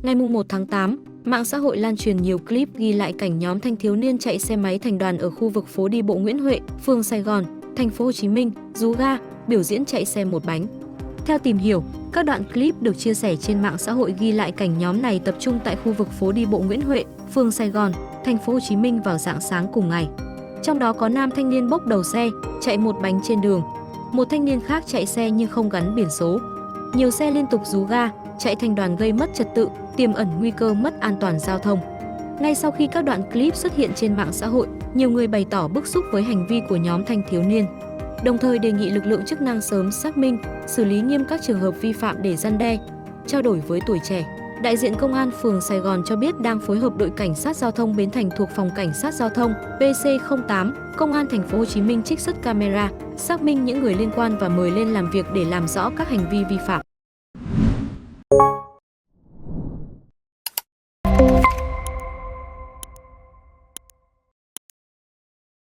Ngày 1 tháng 8, mạng xã hội lan truyền nhiều clip ghi lại cảnh nhóm thanh thiếu niên chạy xe máy thành đoàn ở khu vực phố đi bộ Nguyễn Huệ, phường Sài Gòn, thành phố Hồ Chí Minh, rú ga, biểu diễn chạy xe một bánh. Theo tìm hiểu, các đoạn clip được chia sẻ trên mạng xã hội ghi lại cảnh nhóm này tập trung tại khu vực phố đi bộ Nguyễn Huệ, phường Sài Gòn, thành phố Hồ Chí Minh vào rạng sáng cùng ngày. Trong đó có nam thanh niên bốc đầu xe, chạy một bánh trên đường. Một thanh niên khác chạy xe nhưng không gắn biển số. Nhiều xe liên tục rú ga, chạy thành đoàn gây mất trật tự, tiềm ẩn nguy cơ mất an toàn giao thông. Ngay sau khi các đoạn clip xuất hiện trên mạng xã hội, nhiều người bày tỏ bức xúc với hành vi của nhóm thanh thiếu niên, đồng thời đề nghị lực lượng chức năng sớm xác minh, xử lý nghiêm các trường hợp vi phạm để răn đe. Trao đổi với Tuổi Trẻ, đại diện Công an phường Sài Gòn cho biết đang phối hợp đội cảnh sát giao thông Bến Thành thuộc phòng cảnh sát giao thông PC08, Công an thành phố Hồ Chí Minh trích xuất camera, xác minh những người liên quan và mời lên làm việc để làm rõ các hành vi vi phạm.